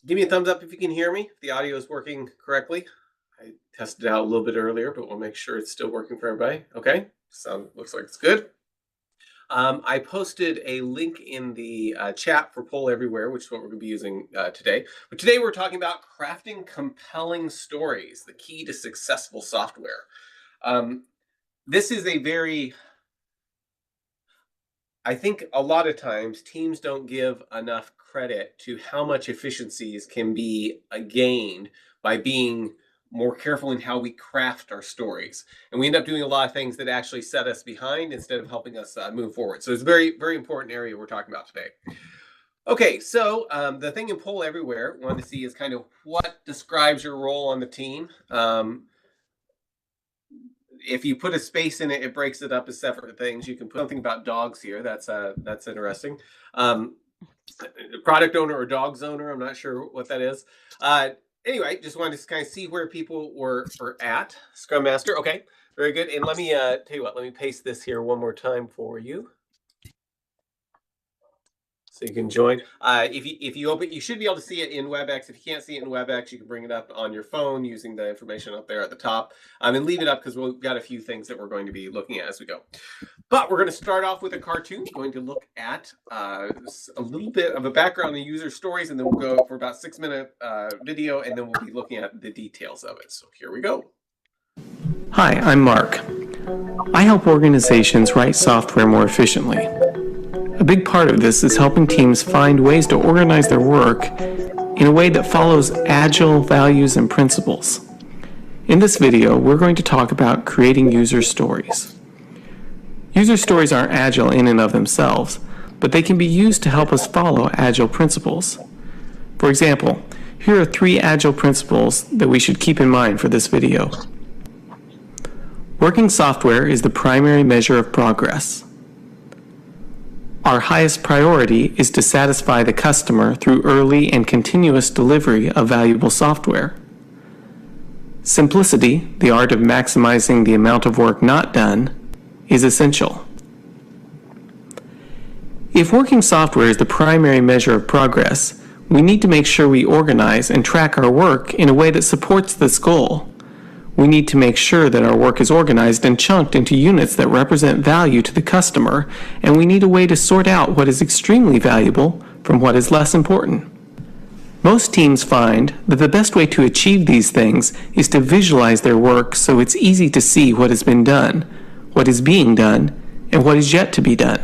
Give me a thumbs up if you can hear me, if the audio is working correctly. I tested it out a little bit earlier, but we'll make sure it's still working for everybody. Okay, looks like it's good. I posted a link in the chat for Poll Everywhere, which is what we're going to be using today. But today we're talking about crafting compelling stories, the key to successful software. This is a very... I think a lot of times teams don't give enough credit to how much efficiencies can be gained by being more careful in how we craft our stories. And we end up doing a lot of things that actually set us behind instead of helping us move forward. So it's a very, very important area we're talking about today. Okay, so the thing in Poll Everywhere we wanted to see is kind of what describes your role on the team. If you put a space in it, it breaks it up as separate things. You can put something about dogs here. That's interesting. Product owner or dogs owner. I'm not sure what that is. Anyway, just wanted to kind of see where people were at. Scrum Master. Okay, very good. And let me tell you what. Let me paste this here one more time for you, so you can join. If you open, you should be able to see it in WebEx. If you can't see it in WebEx, you can bring it up on your phone using the information up there at the top. And leave it up because we've got a few things that we're going to be looking at as we go. But we're going to start off with a cartoon. Going to look at a little bit of a background on the user stories, and then we'll go for about 6-minute video, and then we'll be looking at the details of it. So here we go. Hi, I'm Mark. I help organizations write software more efficiently. A big part of this is helping teams find ways to organize their work in a way that follows agile values and principles. In this video, we're going to talk about creating user stories. User stories aren't agile in and of themselves, but they can be used to help us follow agile principles. For example, here are 3 agile principles that we should keep in mind for this video. Working software is the primary measure of progress. Our highest priority is to satisfy the customer through early and continuous delivery of valuable software. Simplicity, the art of maximizing the amount of work not done, is essential. If working software is the primary measure of progress, we need to make sure we organize and track our work in a way that supports this goal. We need to make sure that our work is organized and chunked into units that represent value to the customer, and we need a way to sort out what is extremely valuable from what is less important. Most teams find that the best way to achieve these things is to visualize their work so it's easy to see what has been done, what is being done, and what is yet to be done.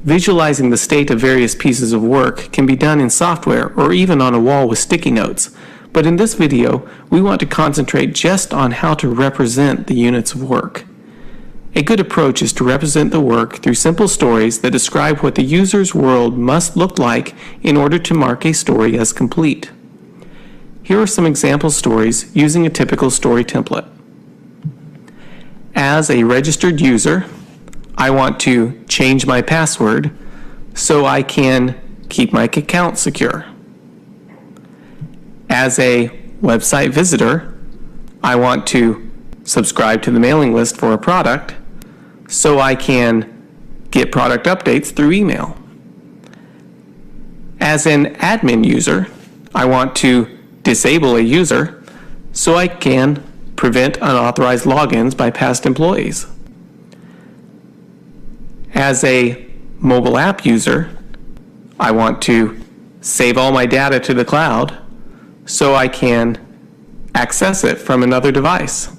Visualizing the state of various pieces of work can be done in software or even on a wall with sticky notes. But in this video, we want to concentrate just on how to represent the units of work. A good approach is to represent the work through simple stories that describe what the user's world must look like in order to mark a story as complete. Here are some example stories using a typical story template. As a registered user, I want to change my password so I can keep my account secure. As a website visitor, I want to subscribe to the mailing list for a product so I can get product updates through email. As an admin user, I want to disable a user so I can prevent unauthorized logins by past employees. As a mobile app user, I want to save all my data to the cloud so I can access it from another device.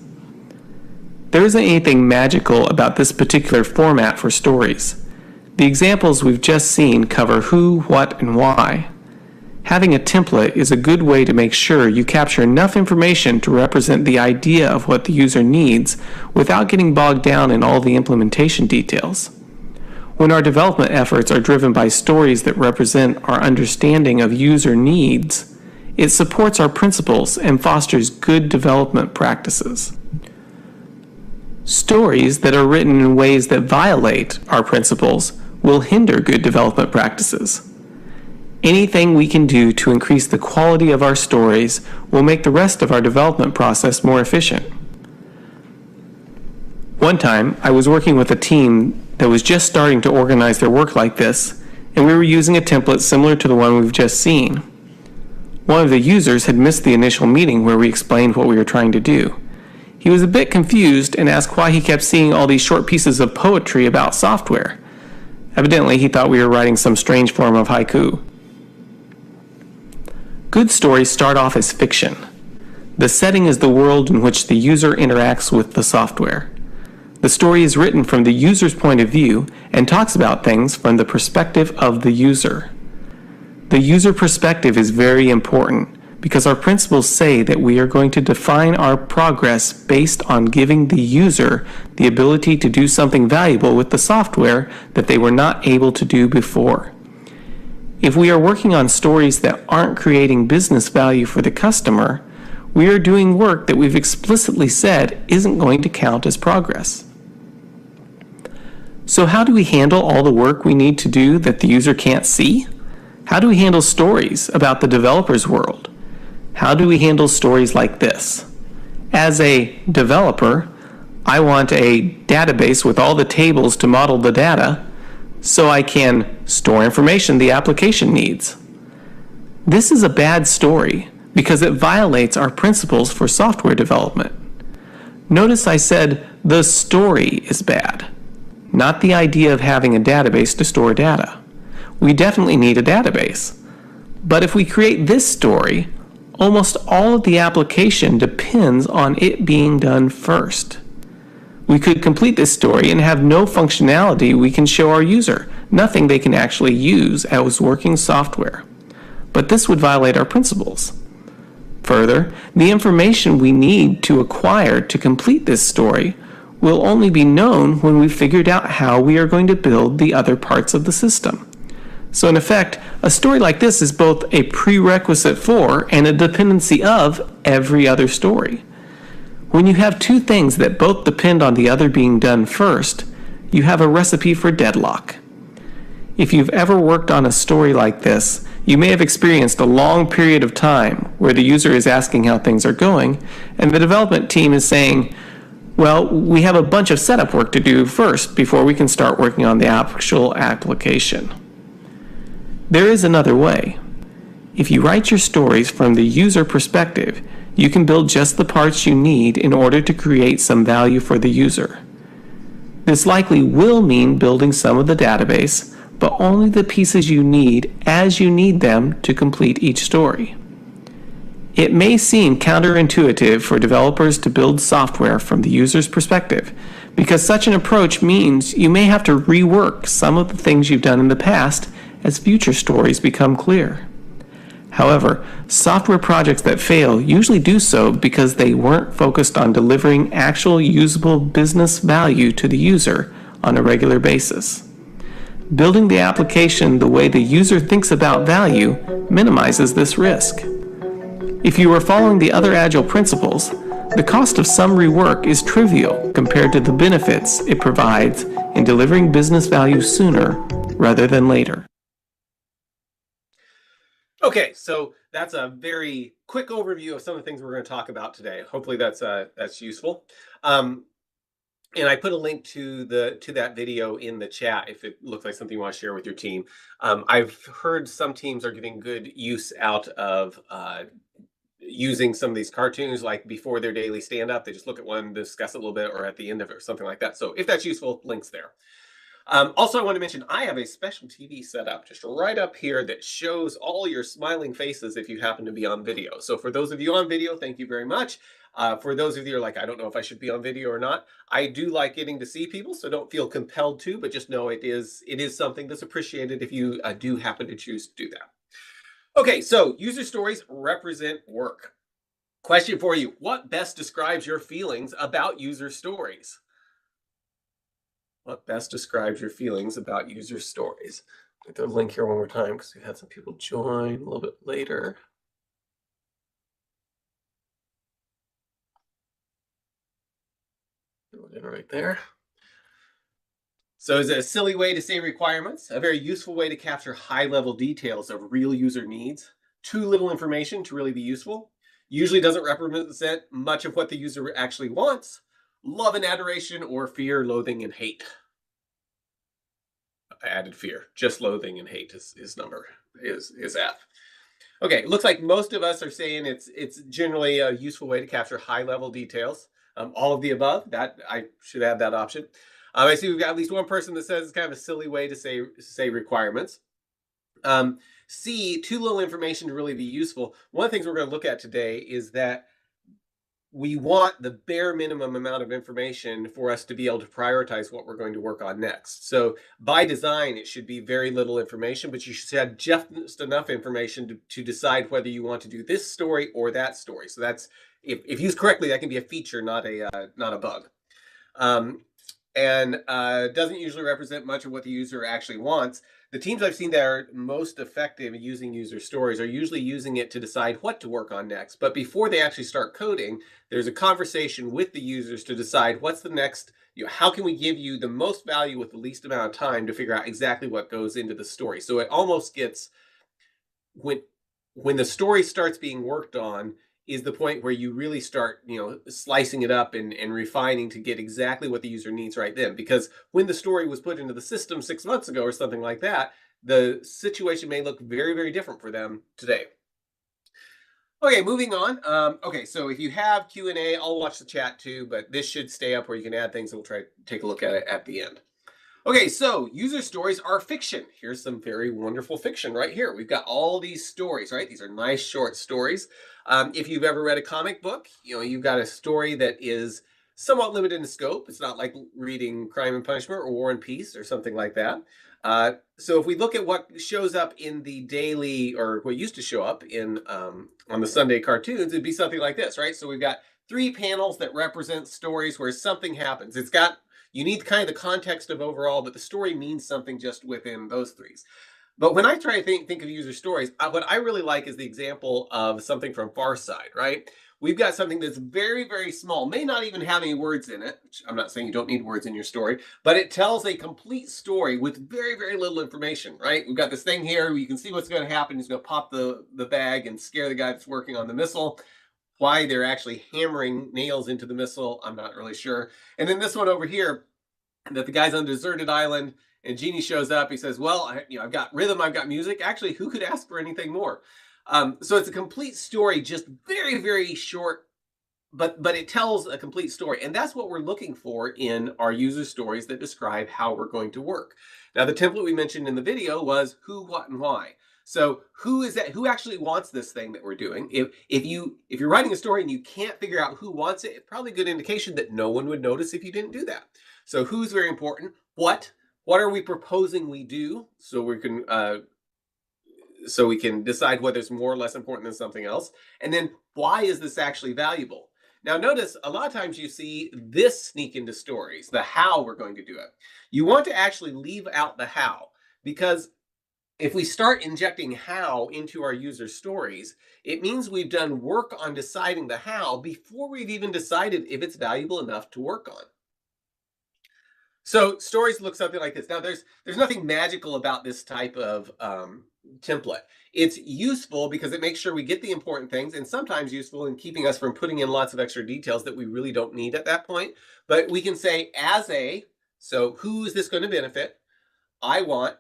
There isn't anything magical about this particular format for stories. The examples we've just seen cover who, what, and why. Having a template is a good way to make sure you capture enough information to represent the idea of what the user needs without getting bogged down in all the implementation details. When our development efforts are driven by stories that represent our understanding of user needs, it supports our principles and fosters good development practices. Stories that are written in ways that violate our principles will hinder good development practices. Anything we can do to increase the quality of our stories will make the rest of our development process more efficient. One time, I was working with a team that was just starting to organize their work like this, and we were using a template similar to the one we've just seen. One of the users had missed the initial meeting where we explained what we were trying to do. He was a bit confused and asked why he kept seeing all these short pieces of poetry about software. Evidently, he thought we were writing some strange form of haiku. Good stories start off as fiction. The setting is the world in which the user interacts with the software. The story is written from the user's point of view and talks about things from the perspective of the user. The user perspective is very important because our principles say that we are going to define our progress based on giving the user the ability to do something valuable with the software that they were not able to do before. If we are working on stories that aren't creating business value for the customer, we are doing work that we've explicitly said isn't going to count as progress. So how do we handle all the work we need to do that the user can't see? How do we handle stories about the developer's world? How do we handle stories like this? As a developer, I want a database with all the tables to model the data so I can store information the application needs. This is a bad story because it violates our principles for software development. Notice I said the story is bad, not the idea of having a database to store data. We definitely need a database. But if we create this story, almost all of the application depends on it being done first. We could complete this story and have no functionality we can show our user, nothing they can actually use as working software. But this would violate our principles. Further, the information we need to acquire to complete this story will only be known when we've figured out how we are going to build the other parts of the system. So in effect, a story like this is both a prerequisite for and a dependency of every other story. When you have two things that both depend on the other being done first, you have a recipe for deadlock. If you've ever worked on a story like this, you may have experienced a long period of time where the user is asking how things are going, and the development team is saying, well, we have a bunch of setup work to do first before we can start working on the actual application. There is another way. If you write your stories from the user perspective, you can build just the parts you need in order to create some value for the user. This likely will mean building some of the database, but only the pieces you need as you need them to complete each story. It may seem counterintuitive for developers to build software from the user's perspective, because such an approach means you may have to rework some of the things you've done in the past as future stories become clear. However, software projects that fail usually do so because they weren't focused on delivering actual usable business value to the user on a regular basis. Building the application the way the user thinks about value minimizes this risk. If you are following the other Agile principles, the cost of some rework is trivial compared to the benefits it provides in delivering business value sooner rather than later. Okay, so that's a very quick overview of some of the things we're going to talk about today. Hopefully that's useful. And I put a link to that video in the chat if it looks like something you want to share with your team. I've heard some teams are getting good use out of using some of these cartoons, like before their daily stand-up. They just look at one, discuss it a little bit, or at the end of it, or something like that. So if that's useful, links there. Also, I want to mention I have a special TV set up just right up here that shows all your smiling faces if you happen to be on video. So for those of you on video, thank you very much. For those of you who are like, I don't know if I should be on video or not, I do like getting to see people, so don't feel compelled to, but just know it is something that's appreciated if you do happen to choose to do that. Okay, so user stories represent work. Question for you: what best describes your feelings about user stories? What best describes your feelings about user stories? I'll throw the link here one more time because we had some people join a little bit later. Throw it in right there. So is it a silly way to say requirements? A very useful way to capture high-level details of real user needs. Too little information to really be useful. Usually doesn't represent much of what the user actually wants. Love and adoration, or fear, loathing, and hate. I added fear. Just loathing and hate is F. Okay, it looks like most of us are saying it's generally a useful way to capture high level details. All of the above. That I should add that option. I see we've got at least one person that says it's kind of a silly way to say requirements. Um, C, too little information to really be useful. One of the things we're going to look at today is that we want the bare minimum amount of information for us to be able to prioritize what we're going to work on next. So by design, it should be very little information, but you should have just enough information to decide whether you want to do this story or that story. So that's if used correctly, that can be a feature, not a bug. Um, and doesn't usually represent much of what the user actually wants. The teams I've seen that are most effective in using user stories are usually using it to decide what to work on next. But before they actually start coding, there's a conversation with the users to decide what's the next, how can we give you the most value with the least amount of time to figure out exactly what goes into the story. So it almost gets when when the story starts being worked on is the point where you really start slicing it up and refining to get exactly what the user needs right then, because when the story was put into the system 6 months ago or something like that, the situation may look very, very different for them today. Okay, moving on. Okay, so if you have Q&A, I'll watch the chat too, but this should stay up where you can add things and we'll try to take a look at it at the end. Okay, so user stories are fiction. Here's some very wonderful fiction right here. We've got all these stories, right? These are nice short stories. If you've ever read a comic book, you've got a story that is somewhat limited in scope. It's not like reading Crime and Punishment or War and Peace or something like that. So if we look at what shows up in the daily, or what used to show up in on the Sunday cartoons, it'd be something like this, right? So we've got 3 panels that represent stories where something happens. You need kind of the context of overall, but the story means something just within those threes. But when I try to think of user stories, what I really like is the example of something from Far Side, right? We've got something that's very, very small, may not even have any words in it. Which I'm not saying you don't need words in your story, but it tells a complete story with very, very little information, right? We've got this thing here. You can see what's going to happen. He's going to pop the bag and scare the guy that's working on the missile. Why they're actually hammering nails into the missile, I'm not really sure. And then this one over here, that the guy's on a deserted island, and Genie shows up. He says, "Well, I've got rhythm, I've got music. Actually, who could ask for anything more?" So it's a complete story, just very, very short, but it tells a complete story, and that's what we're looking for in our user stories that describe how we're going to work. Now, the template we mentioned in the video was who, what, and why. So who is that? Who actually wants this thing that we're doing? If you're writing a story and you can't figure out who wants it, it's probably a good indication that no one would notice if you didn't do that. So who's very important. What are we proposing we do? So we can decide whether it's more or less important than something else. And then why is this actually valuable? Now, notice a lot of times you see this sneak into stories, the how we're going to do it. You want to actually leave out the how, because if we start injecting how into our user stories, it means we've done work on deciding the how before we've even decided if it's valuable enough to work on. So stories look something like this. Now, there's nothing magical about this type of template. It's useful because it makes sure we get the important things, and sometimes useful in keeping us from putting in lots of extra details that we really don't need at that point. But we can say so who is this going to benefit? I want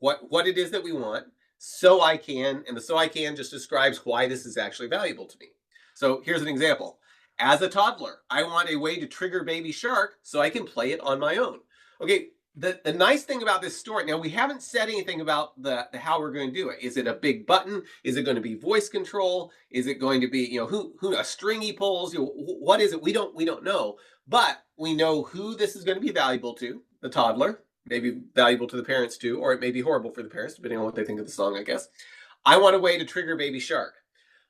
what it is that we want, so I can, and the so I can just describes why this is actually valuable to me. So here's an example. As a toddler, I want a way to trigger Baby Shark so I can play it on my own. Okay, the nice thing about this story, now we haven't said anything about the how we're going to do it. Is it a big button? Is it going to be voice control? Is it going to be, who a string he pulls? What is it? We don't know, but we know who this is going to be valuable to, the toddler. Maybe valuable to the parents too, or it may be horrible for the parents, depending on what they think of the song, I guess. I want a way to trigger Baby Shark.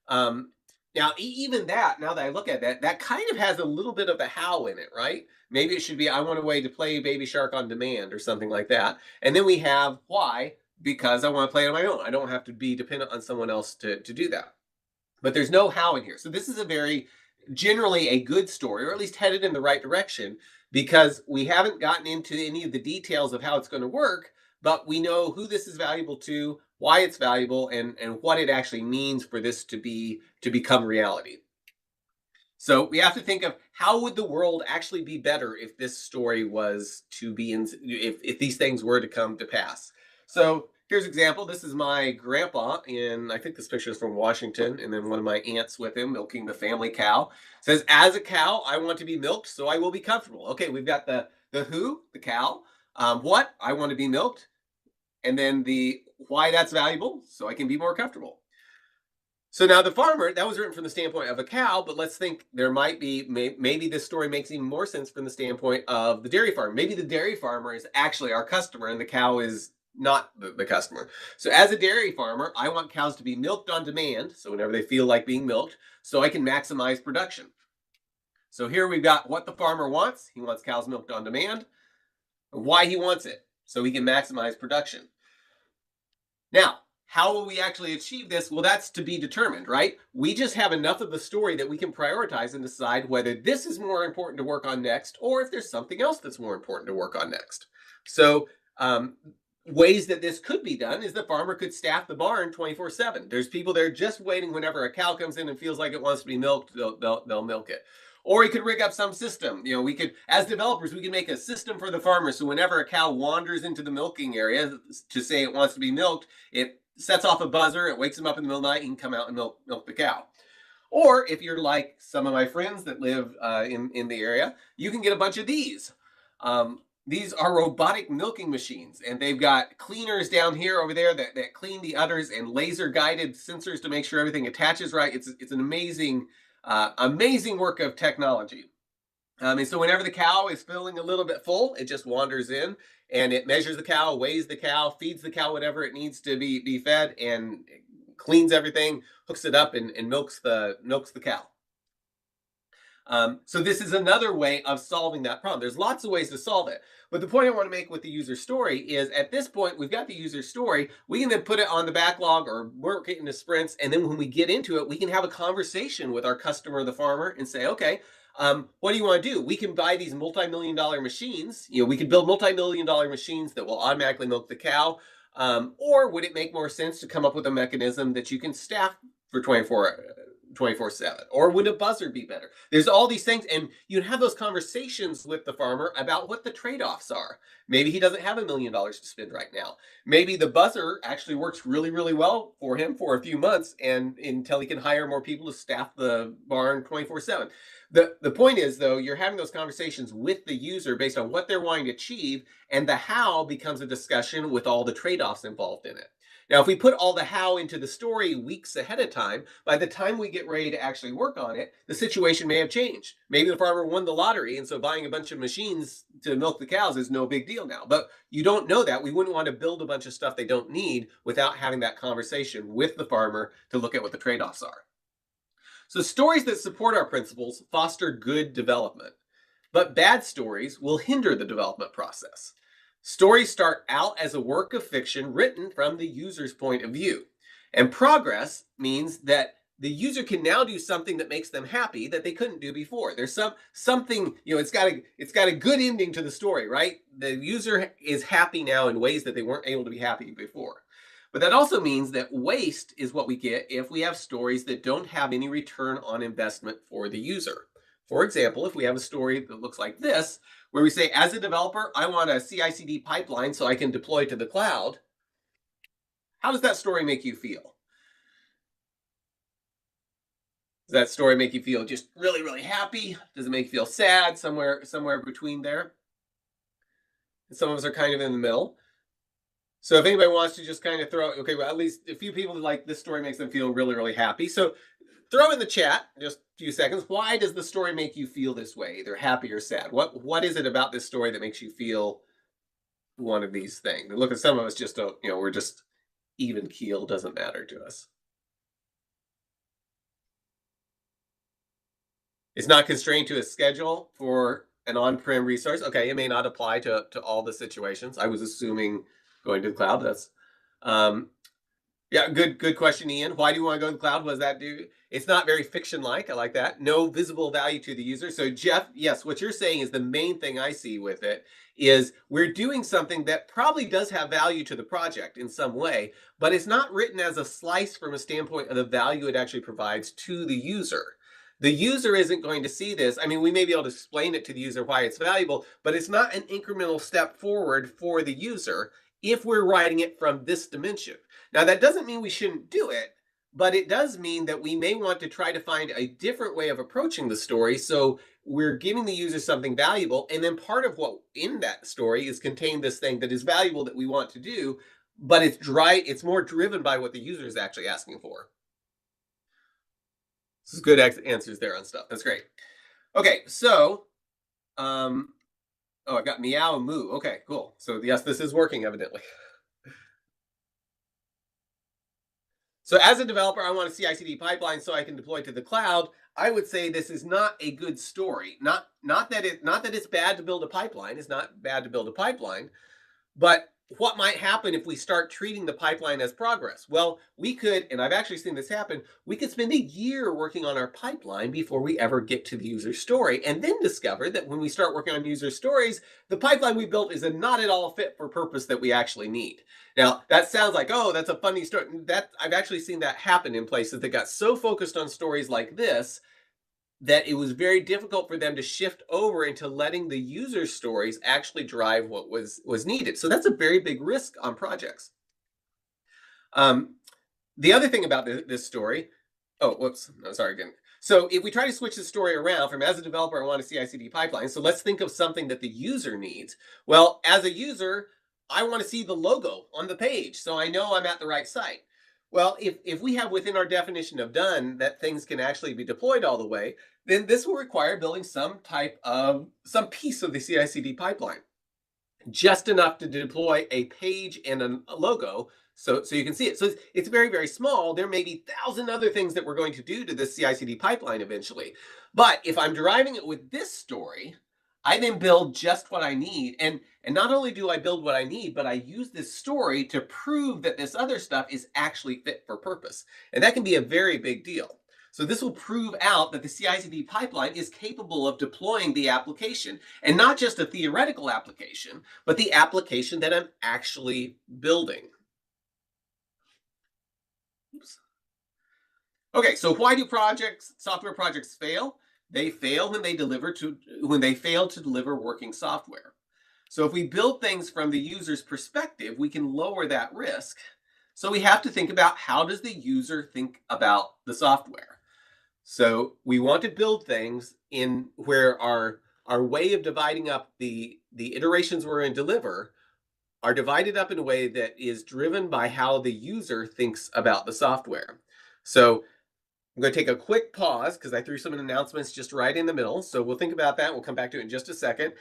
Now, even that, now that I look at that, that kind of has a little bit of a how in it, right? Maybe it should be, I want a way to play Baby Shark on demand or something like that. And then we have why, because I want to play it on my own. I don't have to be dependent on someone else to do that. But there's no how in here. So this is generally a good story, or at least headed in the right direction, because we haven't gotten into any of the details of how it's going to work, but we know who this is valuable to, why it's valuable, and what it actually means for this to become reality. So we have to think of how would the world actually be better if this story was to be if these things were to come to pass. So Here's an example. This is my grandpa in, I think this picture is from Washington, and then one of my aunts with him milking the family cow. It says, as a cow, I want to be milked, so I will be comfortable. Okay, we've got the who, the cow, what, I want to be milked, and then the why that's valuable, so I can be more comfortable. So now the farmer, that was written from the standpoint of a cow, but let's think there might be, maybe this story makes even more sense from the standpoint of the dairy farmer. Maybe the dairy farmer is actually our customer and the cow is not the customer. So as a dairy farmer, I want cows to be milked on demand, so whenever they feel like being milked, so I can maximize production. So here we've got what the farmer wants. He wants cows milked on demand, why he wants it, so he can maximize production. Now, how will we actually achieve this? Well, that's to be determined, right? We just have enough of the story that we can prioritize and decide whether this is more important to work on next or if there's something else that's more important to work on next. So, ways that this could be done is the farmer could staff the barn 24/7. There's people there just waiting whenever a cow comes in and feels like it wants to be milked, they'll milk it. Or he could rig up some system. We could, as developers, we can make a system for the farmer. So whenever a cow wanders into the milking area to say it wants to be milked, it sets off a buzzer. It wakes him up in the middle of the night. He can come out and milk the cow. Or if you're like some of my friends that live in the area, you can get a bunch of these. These are robotic milking machines, and they've got cleaners down here over there that clean the udders and laser guided sensors to make sure everything attaches right. It's an amazing work of technology. And so whenever the cow is feeling a little bit full, it just wanders in and it measures the cow, weighs the cow, feeds the cow whatever it needs to be fed, and cleans everything, hooks it up, and milks the cow. So this is another way of solving that problem. There's lots of ways to solve it. But the point I want to make with the user story is at this point, we've got the user story. We can then put it on the backlog or work it into sprints. And then when we get into it, we can have a conversation with our customer, the farmer, and say, okay, what do you want to do? We can buy these multi-million-dollar machines. We can build multi-million-dollar machines that will automatically milk the cow. Or would it make more sense to come up with a mechanism that you can staff for 24/7? Or would a buzzer be better? There's all these things, and you have those conversations with the farmer about what the trade-offs are. Maybe he doesn't have $1 million to spend right now. Maybe the buzzer actually works really, really well for him for a few months and until he can hire more people to staff the barn 24/7. The point is, though, you're having those conversations with the user based on what they're wanting to achieve, and the how becomes a discussion with all the trade-offs involved in it. Now, if we put all the how into the story weeks ahead of time, by the time we get ready to actually work on it, the situation may have changed. Maybe the farmer won the lottery, and so buying a bunch of machines to milk the cows is no big deal now. But you don't know that. We wouldn't want to build a bunch of stuff they don't need without having that conversation with the farmer to look at what the trade-offs are. So stories that support our principles foster good development, but bad stories will hinder the development process. Stories start out as a work of fiction written from the user's point of view. And progress means that the user can now do something that makes them happy that they couldn't do before. There's something, it's got a good ending to the story, right? The user is happy now in ways that they weren't able to be happy before. But that also means that waste is what we get if we have stories that don't have any return on investment for the user. For example, if we have a story that looks like this, where we say, as a developer, I want a CI/CD pipeline so I can deploy to the cloud, how does that story make you feel? Does that story make you feel just really, really happy? Does it make you feel sad? Somewhere between there? And some of us are kind of in the middle. So if anybody wants to just kind of okay, well, at least a few people like this story makes them feel really, really happy. So throw in the chat just a few seconds. Why does the story make you feel this way, either happy or sad? What is it about this story that makes you feel one of these things? And look, at some of us just don't, we're just even keel, doesn't matter to us. It's not constrained to a schedule for an on-prem resource. Okay, it may not apply to all the situations. I was assuming going to the cloud. That's yeah, good question, Ian. Why do you want to go to the cloud? What does that do? It's not very fiction-like. I like that. No visible value to the user. So Jeff, yes, what you're saying is the main thing I see with it is we're doing something that probably does have value to the project in some way, but it's not written as a slice from a standpoint of the value it actually provides to the user. The user isn't going to see this. I mean, we may be able to explain it to the user why it's valuable, but it's not an incremental step forward for the user. if we're writing it from this dimension. Now, that doesn't mean we shouldn't do it, but it does mean that we may want to try to find a different way of approaching the story. So we're giving the user something valuable. And then part of what in that story is contained this thing that is valuable that we want to do, but it's more driven by what the user is actually asking for. This is good answers there on stuff. That's great. Okay, so oh, I got meow and moo. Okay, cool. So yes, this is working evidently. So as a developer, I want a CI/CD pipeline so I can deploy to the cloud. I would say this is not a good story. Not that it's bad to build a pipeline. It's not bad to build a pipeline, but what might happen if we start treating the pipeline as progress? Well, we could, and I've actually seen this happen, we could spend a year working on our pipeline before we ever get to the user story, and then discover that when we start working on user stories, the pipeline we built is a not at all fit for purpose that we actually need. Now, that sounds like, oh, that's a funny story. That I've actually seen that happen in places that got so focused on stories like this that it was very difficult for them to shift over into letting the user stories actually drive what was needed. So that's a very big risk on projects. The other thing about this story, oh, whoops, no, sorry again. So if we try to switch the story around from as a developer, I want a CI/CD pipeline. So let's think of something that the user needs. Well, as a user, I want to see the logo on the page so I know I'm at the right site. Well, if we have within our definition of done that things can actually be deployed all the way, then this will require building some piece of the CI/CD pipeline, just enough to deploy a page and a logo so you can see it. So it's very, very small. There may be 1,000 other things that we're going to do to this CI/CD pipeline eventually. But if I'm deriving it with this story, I then build just what I need. And not only do I build what I need, but I use this story to prove that this other stuff is actually fit for purpose. And that can be a very big deal. So this will prove out that the CI/CD pipeline is capable of deploying the application, and not just a theoretical application, but the application that I'm actually building. Oops. Okay, so why do software projects fail? They fail when they fail to deliver working software. So if we build things from the user's perspective, we can lower that risk. So we have to think about, how does the user think about the software? So we want to build things in where our way of dividing up the iterations we're going to deliver are divided up in a way that is driven by how the user thinks about the software. So I'm going to take a quick pause because I threw some announcements just right in the middle. So we'll think about that. We'll come back to it in just a second.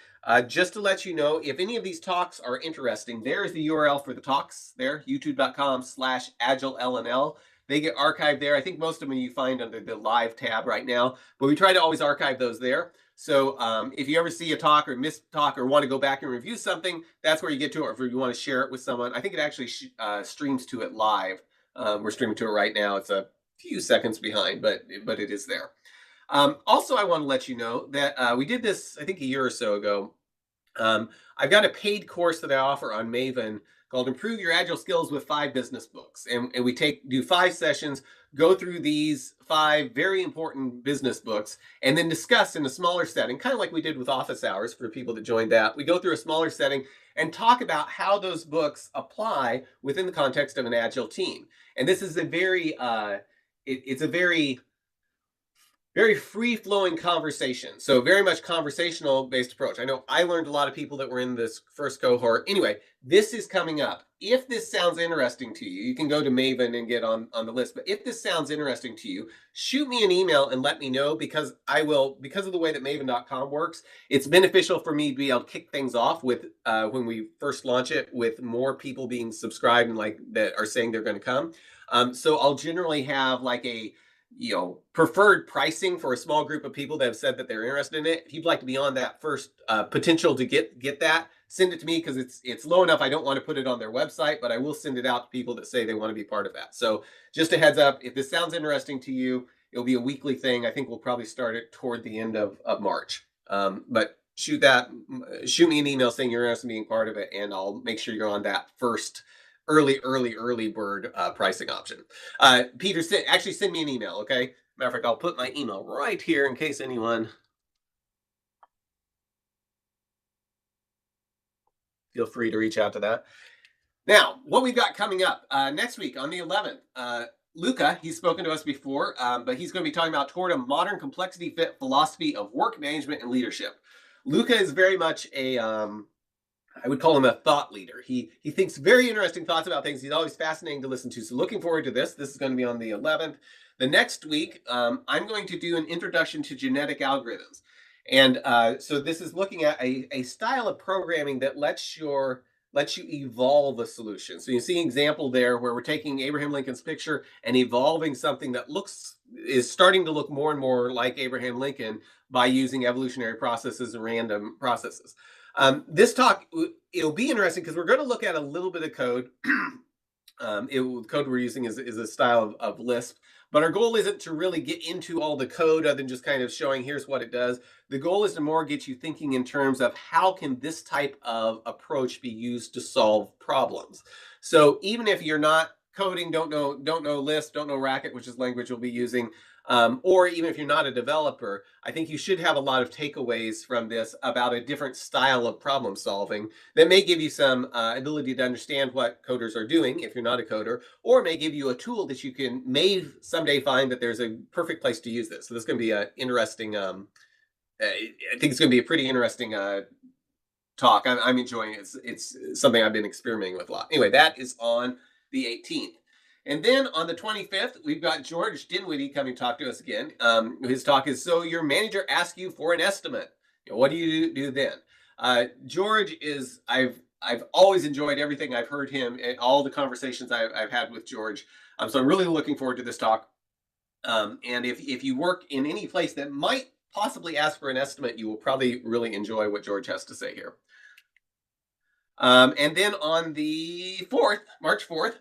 Just to let you know, if any of these talks are interesting, there's the URL for the talks there, youtube.com/agilelnl. They get archived there. I think most of them you find under the live tab right now, but we try to always archive those there. So if you ever see a talk or miss talk or want to go back and review something, that's where you get to it. Or if you want to share it with someone, I think it actually streams to it live. We're streaming to it right now. It's a few seconds behind, but it is there. Also, I want to let you know that we did this, I think, a year or so ago. I've got a paid course that I offer on Maven called Improve Your Agile Skills with 5 Business Books. And we do 5 sessions, go through these 5 very important business books, and then discuss in a smaller setting, kind of like we did with Office Hours for people that joined that. We go through a smaller setting and talk about how those books apply within the context of an Agile team. And this is a very, it's a very free-flowing conversation. So very much conversational based approach. I know I learned a lot of people that were in this first cohort. Anyway, this is coming up. If this sounds interesting to you, you can go to Maven and get on the list. But if this sounds interesting to you, shoot me an email and let me know, because because of the way that Maven.com works, it's beneficial for me to be able to kick things off with when we first launch it, with more people being subscribed and like that are saying they're going to come. So I'll generally have like a preferred pricing for a small group of people that have said that they're interested in it. If you'd like to be on that first potential to get that, send it to me, because it's low enough. I don't want to put it on their website, but I will send it out to people that say they want to be part of that. So just a heads up, if this sounds interesting to you, it'll be a weekly thing. I think we'll probably start it toward the end of March. But shoot me an email saying you're interested in being part of it, and I'll make sure you're on that first early bird pricing option. Peter, actually send me an email, okay? Matter of fact, I'll put my email right here in case anyone. Feel free to reach out to that. Now, what we've got coming up next week on the 11th, Luca, he's spoken to us before, but he's going to be talking about toward a modern complexity fit philosophy of work management and leadership. Luca is very much I would call him a thought leader. He thinks very interesting thoughts about things. He's always fascinating to listen to. So looking forward to this. This is going to be on the 11th. The next week, I'm going to do an introduction to genetic algorithms. And so this is looking at a style of programming that lets you evolve a solution. So you see an example there where we're taking Abraham Lincoln's picture and evolving something that is starting to look more and more like Abraham Lincoln by using evolutionary processes and random processes. This talk, it'll be interesting because we're going to look at a little bit of code. The code we're using is a style of Lisp, but our goal isn't to really get into all the code other than just kind of showing here's what it does. The goal is to more get you thinking in terms of how can this type of approach be used to solve problems. So even if you're not coding, don't know Lisp, don't know Racket, which is language we'll be using, or even if you're not a developer, I think you should have a lot of takeaways from this about a different style of problem solving that may give you some ability to understand what coders are doing if you're not a coder, or may give you a tool that you may someday find that there's a perfect place to use this. So this is going to be an interesting, I think it's going to be a pretty interesting talk. I'm enjoying it. It's something I've been experimenting with a lot. Anyway, that is on the 18th. And then on the 25th, we've got George Dinwiddie coming to talk to us again. His talk is, so your manager asks you for an estimate. What do you do then? George is, I've always enjoyed everything I've heard him and all the conversations I've had with George. So I'm really looking forward to this talk. And if you work in any place that might possibly ask for an estimate, you will probably really enjoy what George has to say here. And then on the 4th, March 4th,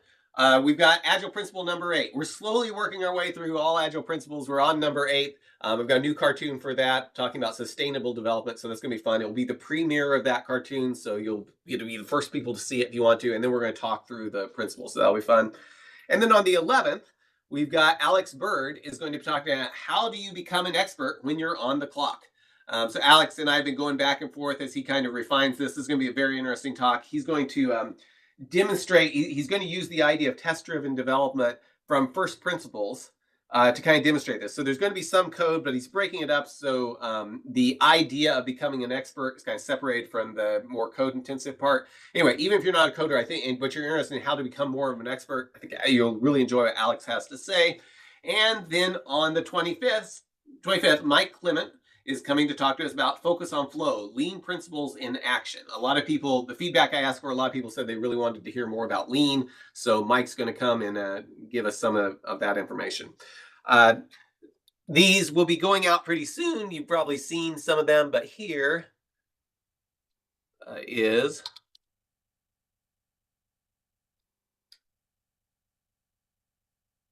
we've got Agile Principle number 8. We're slowly working our way through all Agile Principles. We're on number 8. We've got a new cartoon for that, talking about sustainable development. So that's going to be fun. It will be the premiere of that cartoon. So you'll get to be the first people to see it if you want to. And then we're going to talk through the principles. So that'll be fun. And then on the 11th, we've got Alex Bird is going to be talking about how do you become an expert when you're on the clock. So Alex and I have been going back and forth as he kind of refines this. This is going to be a very interesting talk. He's going to demonstrate, he's going to use the idea of test-driven development from first principles to kind of demonstrate this. So there's going to be some code, but he's breaking it up. So the idea of becoming an expert is kind of separated from the more code-intensive part. Anyway, even if you're not a coder, I think, but you're interested in how to become more of an expert, I think you'll really enjoy what Alex has to say. And then on the 25th, Mike Clement is coming to talk to us about focus on flow, lean principles in action. A lot of people, the feedback I asked for, a lot of people said they really wanted to hear more about lean. So Mike's going to come and give us some of that information. These will be going out pretty soon. You've probably seen some of them, but here is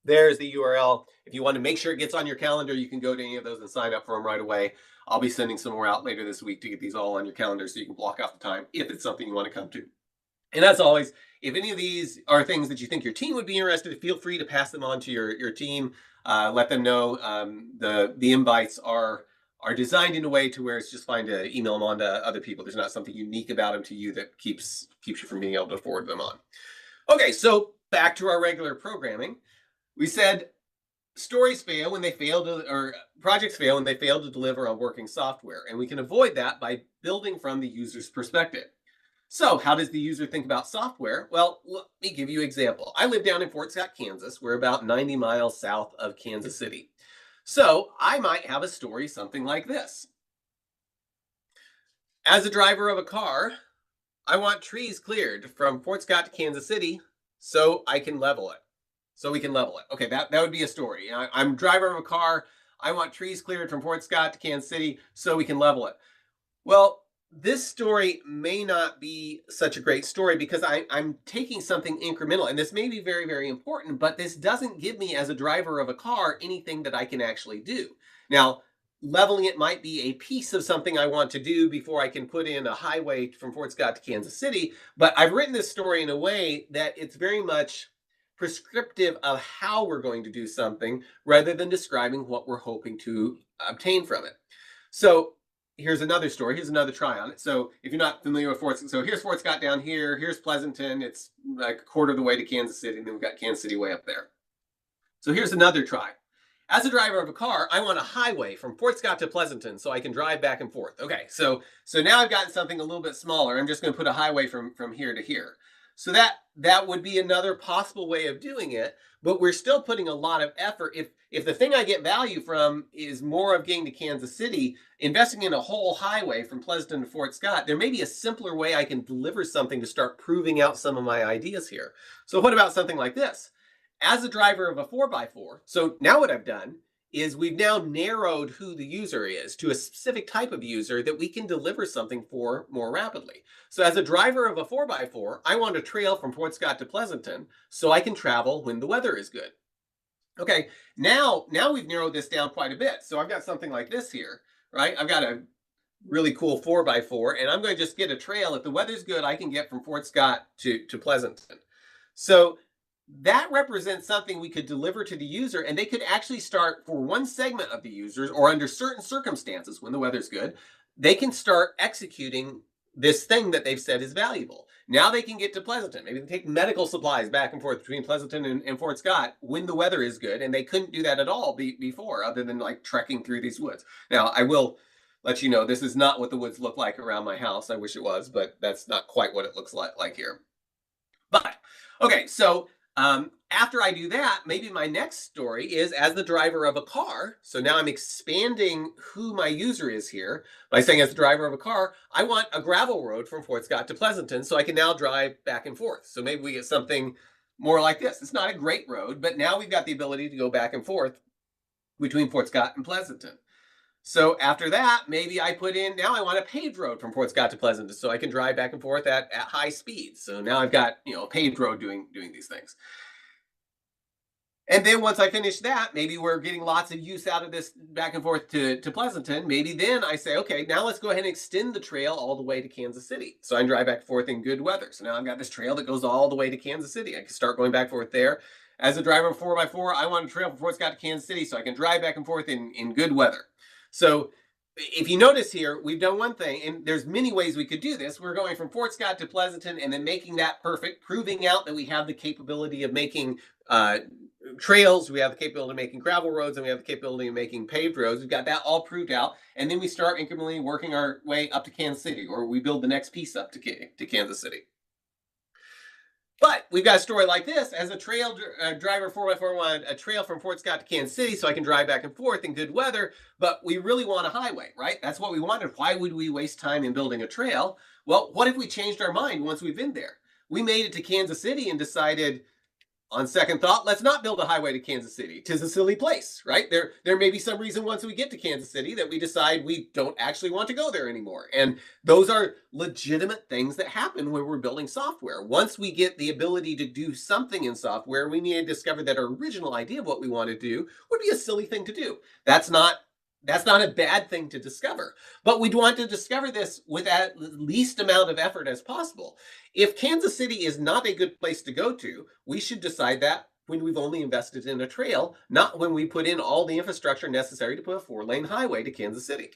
there's the URL. If you want to make sure it gets on your calendar, you can go to any of those and sign up for them right away. I'll be sending some more out later this week to get these all on your calendar so you can block out the time if it's something you want to come to. And as always, if any of these are things that you think your team would be interested in, feel free to pass them on to your team. Let them know the invites are designed in a way to where it's just fine to email them on to other people. There's not something unique about them to you that keeps you from being able to forward them on. Okay, so back to our regular programming. We said stories fail when they fail to, or projects fail when they fail to deliver on working software. And we can avoid that by building from the user's perspective. So how does the user think about software? Well, let me give you an example. I live down in Fort Scott, Kansas. We're about 90 miles south of Kansas City. So I might have a story something like this. As a driver of a car, I want trees cleared from Fort Scott to Kansas City so I can level it. So we can level it. Okay, that would be a story. I'm a driver of a car. I want trees cleared from Fort Scott to Kansas City so we can level it. Well, this story may not be such a great story because I'm taking something incremental, and this may be very, very important, but this doesn't give me, as a driver of a car, anything that I can actually do. Now, leveling it might be a piece of something I want to do before I can put in a highway from Fort Scott to Kansas City, but I've written this story in a way that it's very much prescriptive of how we're going to do something rather than describing what we're hoping to obtain from it. So here's another story. Here's another try on it. So if you're not familiar with Fort, so here's Fort Scott down here. Here's Pleasanton. It's like a quarter of the way to Kansas City, and then we've got Kansas City way up there. So here's another try. As a driver of a car, I want a highway from Fort Scott to Pleasanton so I can drive back and forth. Okay, so now I've gotten something a little bit smaller. I'm just going to put a highway from here to here. So that would be another possible way of doing it, but we're still putting a lot of effort. If the thing I get value from is more of getting to Kansas City, investing in a whole highway from Pleasanton to Fort Scott, there may be a simpler way I can deliver something to start proving out some of my ideas here. So what about something like this? As a driver of a 4x4, so now what I've done is we've now narrowed who the user is to a specific type of user that we can deliver something for more rapidly. So as a driver of a 4x4, I want a trail from Fort Scott to Pleasanton so I can travel when the weather is good. Okay, now we've narrowed this down quite a bit. So I've got something like this here, right? I've got a really cool 4x4, and I'm going to just get a trail. If the weather's good, I can get from Fort Scott to Pleasanton. So that represents something we could deliver to the user, and they could actually start for one segment of the users, or under certain circumstances when the weather's good, they can start executing this thing that they've said is valuable. Now they can get to Pleasanton. Maybe they take medical supplies back and forth between Pleasanton and Fort Scott when the weather is good, and they couldn't do that at all before, other than like trekking through these woods. Now, I will let you know, this is not what the woods look like around my house. I wish it was, but that's not quite what it looks like here. But, okay, so after I do that, maybe my next story is as the driver of a car. So now I'm expanding who my user is here by saying, as the driver of a car, I want a gravel road from Fort Scott to Pleasanton so I can now drive back and forth. So maybe we get something more like this. It's not a great road, but now we've got the ability to go back and forth between Fort Scott and Pleasanton. So after that, maybe I put in, now I want a paved road from Fort Scott to Pleasanton so I can drive back and forth at high speeds. So now I've got, a paved road doing these things. And then once I finish that, maybe we're getting lots of use out of this back and forth to Pleasanton. Maybe then I say, okay, now let's go ahead and extend the trail all the way to Kansas City. So I can drive back and forth in good weather. So now I've got this trail that goes all the way to Kansas City. I can start going back and forth there. As a driver of 4x4, I want a trail from Fort Scott to Kansas City so I can drive back and forth in good weather. So if you notice here, we've done one thing, and there's many ways we could do this. We're going from Fort Scott to Pleasanton and then making that perfect, proving out that we have the capability of making trails, we have the capability of making gravel roads, and we have the capability of making paved roads. We've got that all proved out, and then we start incrementally working our way up to Kansas City, or we build the next piece up to Kansas City. But we've got a story like this. As a trail driver 4x4, want a trail from Fort Scott to Kansas City so I can drive back and forth in good weather, but we really want a highway, right? That's what we wanted. Why would we waste time in building a trail? Well, what if we changed our mind once we've been there? We made it to Kansas City and decided, on second thought, let's not build a highway to Kansas City. 'Tis a silly place, right? There may be some reason once we get to Kansas City that we decide we don't actually want to go there anymore. And those are legitimate things that happen when we're building software. Once we get the ability to do something in software, we need to discover that our original idea of what we want to do would be a silly thing to do. That's not a bad thing to discover, but we'd want to discover this with at least amount of effort as possible. If Kansas City is not a good place to go to, we should decide that when we've only invested in a trail, not when we put in all the infrastructure necessary to put a 4-lane highway to Kansas City.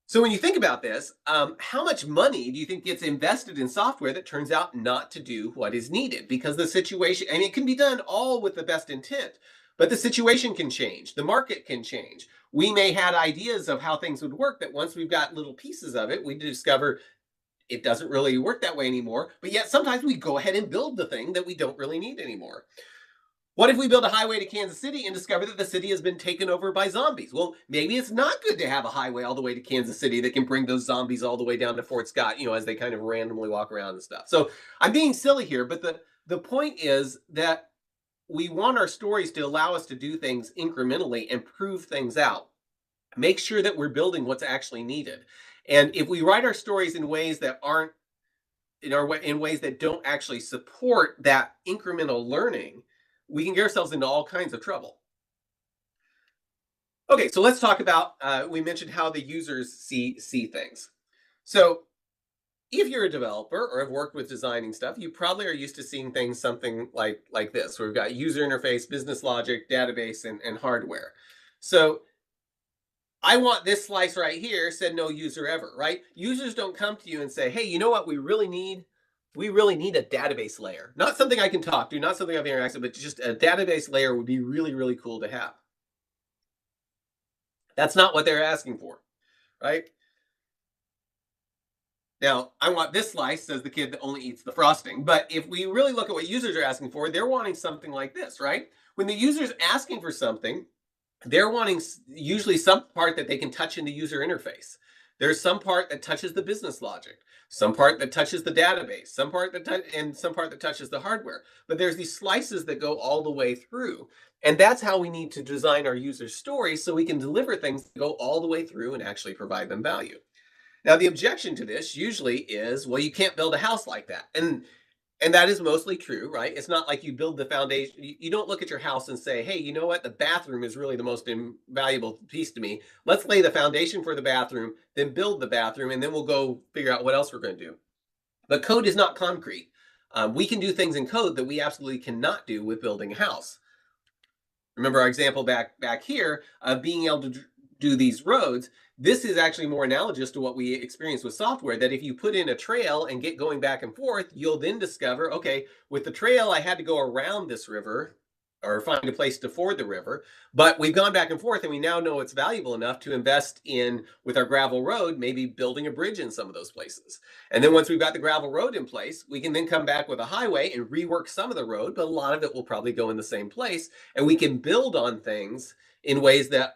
So when you think about this, how much money do you think gets invested in software that turns out not to do what is needed? Because the situation, and it can be done all with the best intent, but the situation can change. The market can change. We may had ideas of how things would work that once we've got little pieces of it, we discover it doesn't really work that way anymore. But yet sometimes we go ahead and build the thing that we don't really need anymore. What if we build a highway to Kansas City and discover that the city has been taken over by zombies? Well, maybe it's not good to have a highway all the way to Kansas City that can bring those zombies all the way down to Fort Scott, as they kind of randomly walk around and stuff. So I'm being silly here, but the point is that we want our stories to allow us to do things incrementally and prove things out. Make sure that we're building what's actually needed. And if we write our stories in ways that aren't in ways that don't actually support that incremental learning, we can get ourselves into all kinds of trouble. Okay, so let's talk about, we mentioned how the users see things. So if you're a developer or have worked with designing stuff, you probably are used to seeing things something like this, where we've got user interface, business logic, database, and hardware. So I want this slice right here, said no user ever, right? Users don't come to you and say, hey, you know what we really need? We really need a database layer. Not something I can talk to, not something I've interacted, but just a database layer would be really, really cool to have. That's not what they're asking for, right? Now, I want this slice, says the kid that only eats the frosting. But if we really look at what users are asking for, they're wanting something like this, right? When the user's asking for something, they're wanting usually some part that they can touch in the user interface. There's some part that touches the business logic, some part that touches the database, some part and some part that touches the hardware. But there's these slices that go all the way through. And that's how we need to design our user stories so we can deliver things that go all the way through and actually provide them value. Now, the objection to this usually is, well, you can't build a house like that. And that is mostly true, right? It's not like you build the foundation. You don't look at your house and say, hey, you know what? The bathroom is really the most valuable piece to me. Let's lay the foundation for the bathroom, then build the bathroom, and then we'll go figure out what else we're going to do. But code is not concrete. We can do things in code that we absolutely cannot do with building a house. Remember our example back here of being able to do these roads. This is actually more analogous to what we experience with software, that if you put in a trail and get going back and forth, you'll then discover, okay, with the trail, I had to go around this river or find a place to ford the river. But we've gone back and forth and we now know it's valuable enough to invest in, with our gravel road, maybe building a bridge in some of those places. And then once we've got the gravel road in place, we can then come back with a highway and rework some of the road, but a lot of it will probably go in the same place. And we can build on things in ways that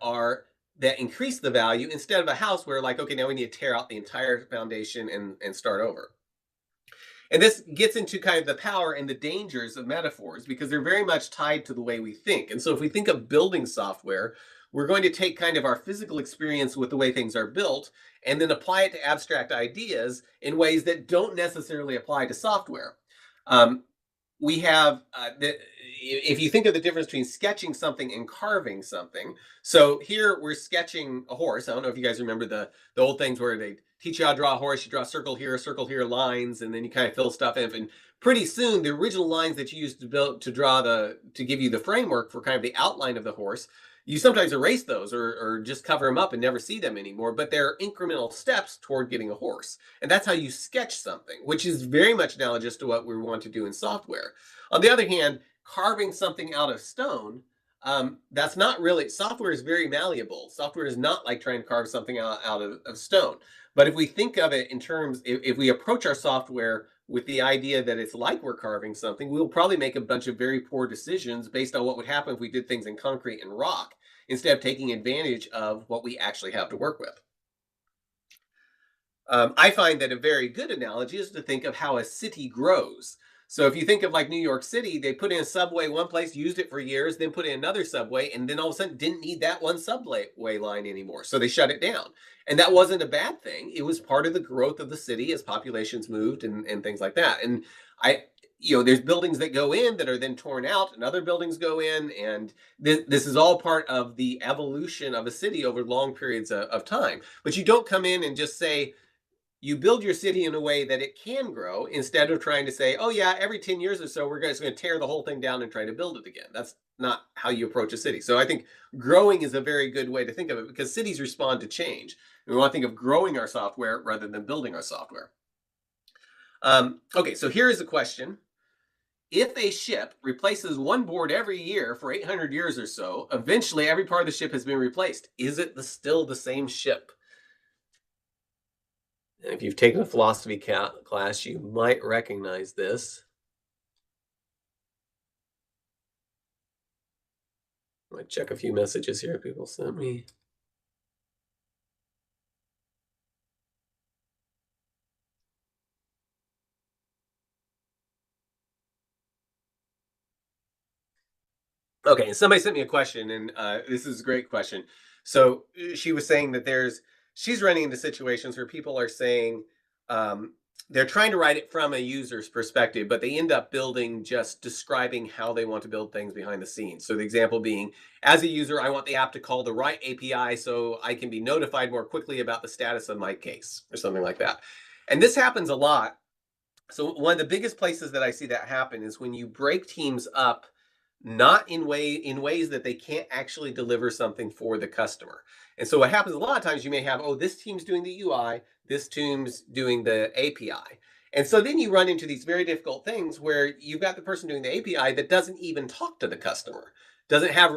increase the value instead of a house where, like, okay, now we need to tear out the entire foundation and start over. And this gets into kind of the power and the dangers of metaphors because they're very much tied to the way we think. And so if we think of building software, we're going to take kind of our physical experience with the way things are built and then apply it to abstract ideas in ways that don't necessarily apply to software. Um, we have if you think of the difference between sketching something and carving something. So here we're sketching a horse. I don't know if you guys remember the old things where they teach you how to draw a horse. You draw a circle here, lines, and then you kind of fill stuff in. And pretty soon, the original lines that you used to draw to give you the framework for kind of the outline of the horse, you sometimes erase those or just cover them up and never see them anymore. But they're incremental steps toward getting a horse. And that's how you sketch something, which is very much analogous to what we want to do in software. On the other hand, carving something out of stone, that's not really, software is very malleable. Software is not like trying to carve something out of stone. But if we think of it in terms, if we approach our software with the idea that it's like we're carving something, we'll probably make a bunch of very poor decisions based on what would happen if we did things in concrete and rock instead of taking advantage of what we actually have to work with. I find that a very good analogy is to think of how a city grows. So if you think of like New York City, they put in a subway one place, used it for years, then put in another subway, and then all of a sudden didn't need that one subway line anymore. So they shut it down. And that wasn't a bad thing. It was part of the growth of the city as populations moved and things like that. And there's buildings that go in that are then torn out and other buildings go in. And this is all part of the evolution of a city over long periods of time. But you don't come in and just say, you build your city in a way that it can grow instead of trying to say, oh yeah, every 10 years or so, we're just going to tear the whole thing down and try to build it again. That's not how you approach a city. So I think growing is a very good way to think of it because cities respond to change. And we want to think of growing our software rather than building our software. Okay, so here is a question. If a ship replaces one board every year for 800 years or so, eventually every part of the ship has been replaced. Is it still the same ship? And if you've taken a philosophy class, you might recognize this. I might check a few messages here people sent me. Okay, somebody sent me a question, and this is a great question. So she was saying that she's running into situations where people are saying they're trying to write it from a user's perspective, but they end up building just describing how they want to build things behind the scenes. So the example being, as a user, I want the app to call the right API so I can be notified more quickly about the status of my case or something like that. And this happens a lot. So one of the biggest places that I see that happen is when you break teams up not in ways that they can't actually deliver something for the customer. And so what happens a lot of times, you may have, oh, this team's doing the UI, this team's doing the API. And so then you run into these very difficult things where you've got the person doing the API that doesn't even talk to the customer, doesn't have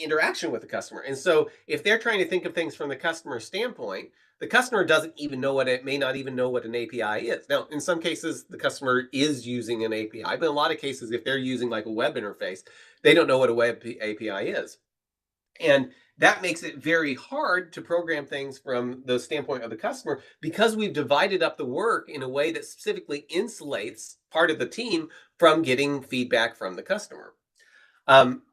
interaction with the customer. And so if they're trying to think of things from the customer standpoint, the customer doesn't even know may not even know what an API is. Now, in some cases, the customer is using an API, but in a lot of cases, if they're using like a web interface, they don't know what a web API is. And that makes it very hard to program things from the standpoint of the customer, because we've divided up the work in a way that specifically insulates part of the team from getting feedback from the customer. Um,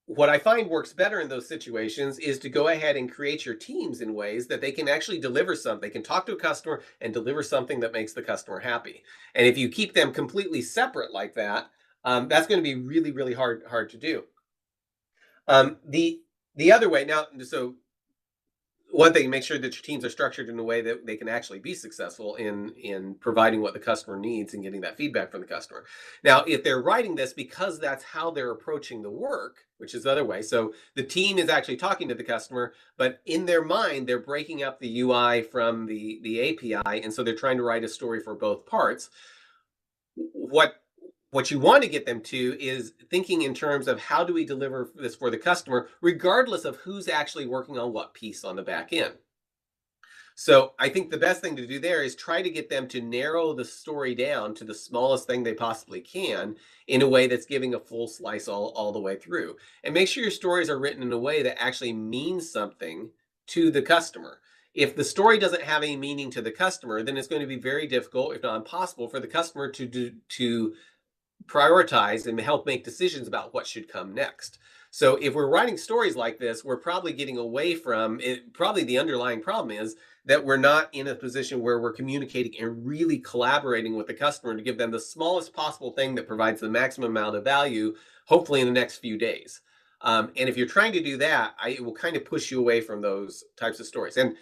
what I find works better in those situations is to go ahead and create your teams in ways that they can actually deliver something. They can talk to a customer and deliver something that makes the customer happy. And if you keep them completely separate like that, that's going to be really, really hard to do. The other way now, so one thing, make sure that your teams are structured in a way that they can actually be successful in providing what the customer needs and getting that feedback from the customer. Now, if they're writing this because that's how they're approaching the work, which is the other way, so the team is actually talking to the customer, but in their mind they're breaking up the UI from the API, and so they're trying to write a story for both parts. What you want to get them to is thinking in terms of, how do we deliver this for the customer, regardless of who's actually working on what piece on the back end. So I think the best thing to do there is try to get them to narrow the story down to the smallest thing they possibly can, in a way that's giving a full slice all the way through. And make sure your stories are written in a way that actually means something to the customer. If the story doesn't have any meaning to the customer, then it's going to be very difficult, if not impossible, for the customer to prioritize and help make decisions about what should come next. So if we're writing stories like this, we're probably getting away from it. Probably the underlying problem is that we're not in a position where we're communicating and really collaborating with the customer to give them the smallest possible thing that provides the maximum amount of value, hopefully in the next few days. And if you're trying to do that, it will kind of push you away from those types of stories. And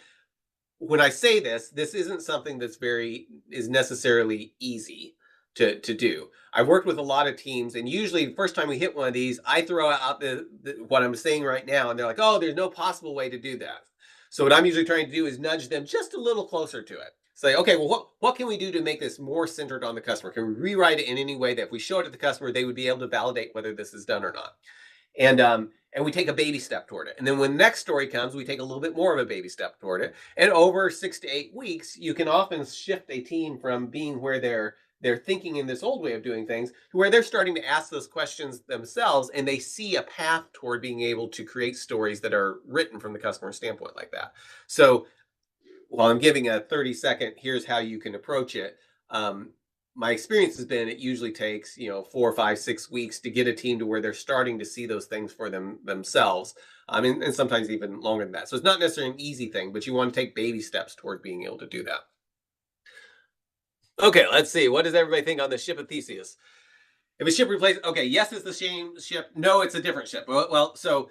when I say this isn't something is necessarily easy to do. I've worked with a lot of teams, and usually the first time we hit one of these, I throw out what I'm saying right now, and they're like, "Oh, there's no possible way to do that." So what I'm usually trying to do is nudge them just a little closer to it. Say, okay, well, what can we do to make this more centered on the customer? Can we rewrite it in any way that if we show it to the customer, they would be able to validate whether this is done or not? And we take a baby step toward it. And then when the next story comes, we take a little bit more of a baby step toward it. And over 6 to 8 weeks, you can often shift a team from being where they're thinking in this old way of doing things to where they're starting to ask those questions themselves, and they see a path toward being able to create stories that are written from the customer standpoint like that. So while I'm giving a 30-second, here's how you can approach it. My experience has been, it usually takes 4, 5, 6 weeks to get a team to where they're starting to see those things for themselves. I mean, and sometimes even longer than that. So it's not necessarily an easy thing, but you want to take baby steps toward being able to do that. Okay, let's see. What does everybody think on the ship of Theseus? If a ship replaces, okay, yes, it's the same ship. No, it's a different ship. So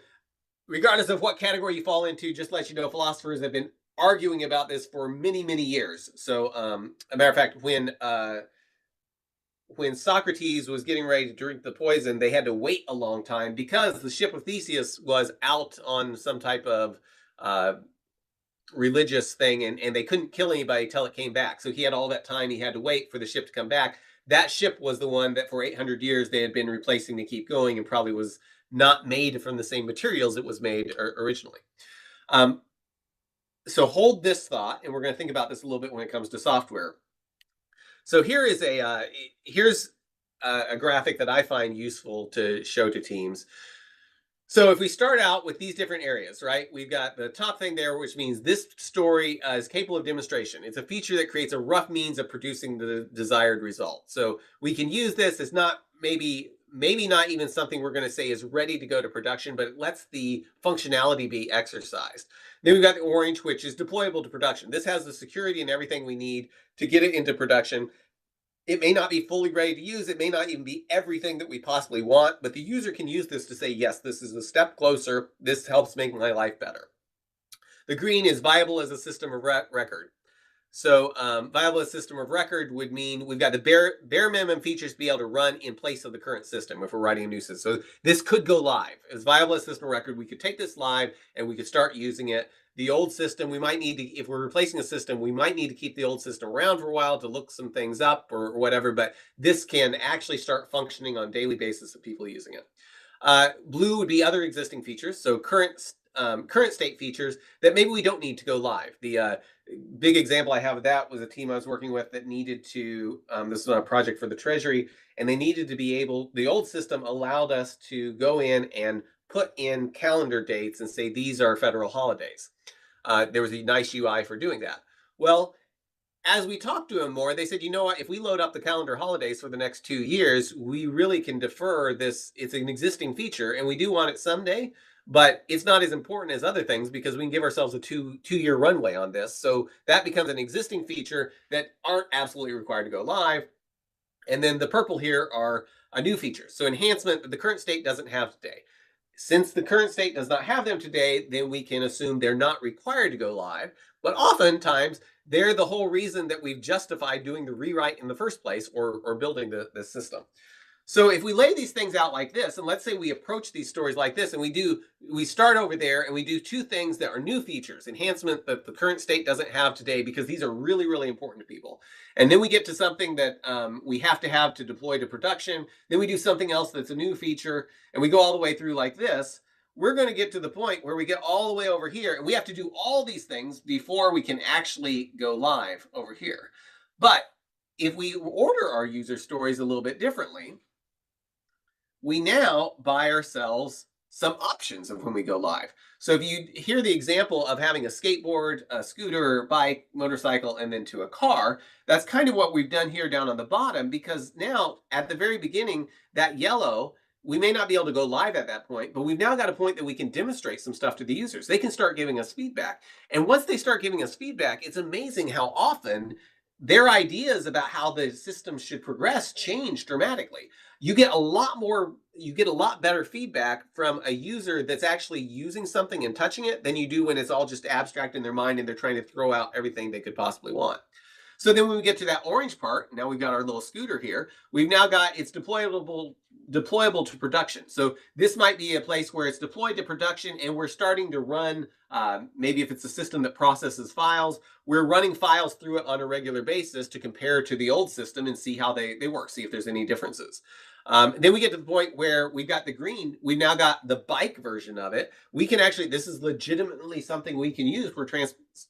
regardless of what category you fall into, just let you know, philosophers have been arguing about this for many, many years. So, a matter of fact, when Socrates was getting ready to drink the poison, they had to wait a long time because the ship of Theseus was out on some type of uh, religious thing, and they couldn't kill anybody till it came back. So he had all that time he had to wait for the ship to come back. That ship was the one that for 800 years they had been replacing to keep going, and probably was not made from the same materials it was made originally. Um, so hold this thought, and we're going to think about this a little bit when it comes to software. So here's a graphic that I find useful to show to teams. So if we start out with these different areas, right? We've got the top thing there, which means this story is capable of demonstration. It's a feature that creates a rough means of producing the desired result. So we can use this. It's not maybe not even something we're going to say is ready to go to production, but it lets the functionality be exercised. Then we've got the orange, which is deployable to production. This has the security and everything we need to get it into production. It may not be fully ready to use. It may not even be everything that we possibly want, but the user can use this to say, yes, this is a step closer. This helps make my life better. The green is viable as a system of record. So viable as system of record would mean we've got the bare minimum features to be able to run in place of the current system if we're writing a new system. So this could go live. As viable as system of record, we could take this live and we could start using it. The old system, we might need to, if we're replacing a system, we might need to keep the old system around for a while to look some things up or whatever, but this can actually start functioning on a daily basis of people using it. Blue would be other existing features, so current state features that maybe we don't need to go live. The big example I have of that was a team I was working with that needed to. This was a project for the Treasury, and they needed to be able. The old system allowed us to go in and put in calendar dates and say these are federal holidays. There was a nice UI for doing that. Well, as we talked to them more, they said, you know what, if we load up the calendar holidays for the next 2 years, we really can defer this. It's an existing feature and we do want it someday, but it's not as important as other things because we can give ourselves a two-year runway on this. So that becomes an existing feature that aren't absolutely required to go live. And then the purple here are a new feature. So enhancement that the current state doesn't have today. Since the current state does not have them today, then we can assume they're not required to go live. But oftentimes, they're the whole reason that we've justified doing the rewrite in the first place or building the system. So if we lay these things out like this, and let's say we approach these stories like this, and we start over there and we do two things that are new features, enhancement that the current state doesn't have today, because these are really, really important to people. And then we get to something that we have to deploy to production. Then we do something else that's a new feature, and we go all the way through like this. We're going to get to the point where we get all the way over here, and we have to do all these things before we can actually go live over here. But if we order our user stories a little bit differently, we now buy ourselves some options of when we go live. So if you hear the example of having a skateboard, a scooter, bike, motorcycle, and then to a car, that's kind of what we've done here down on the bottom, because now at the very beginning, that yellow, we may not be able to go live at that point, but we've now got a point that we can demonstrate some stuff to the users. They can start giving us feedback. And once they start giving us feedback, it's amazing how often their ideas about how the system should progress change dramatically. You get a lot better feedback from a user that's actually using something and touching it than you do when it's all just abstract in their mind and they're trying to throw out everything they could possibly want. So then when we get to that orange part, now we've got our little scooter here. We've now got it's deployable to production. So this might be a place where it's deployed to production and we're starting to run, maybe if it's a system that processes files, we're running files through it on a regular basis to compare to the old system and see how they work, see if there's any differences. Then we get to the point where we've got the green, we've now got the bike version of it. We can actually, this is legitimately something we can use for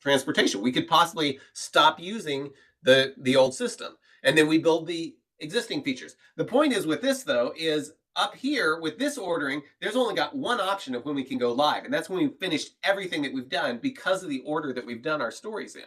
transportation. We could possibly stop using the old system. And then we build the existing features. The point is with this though, is up here with this ordering, there's only got one option of when we can go live. And that's when we've finished everything that we've done because of the order that we've done our stories in.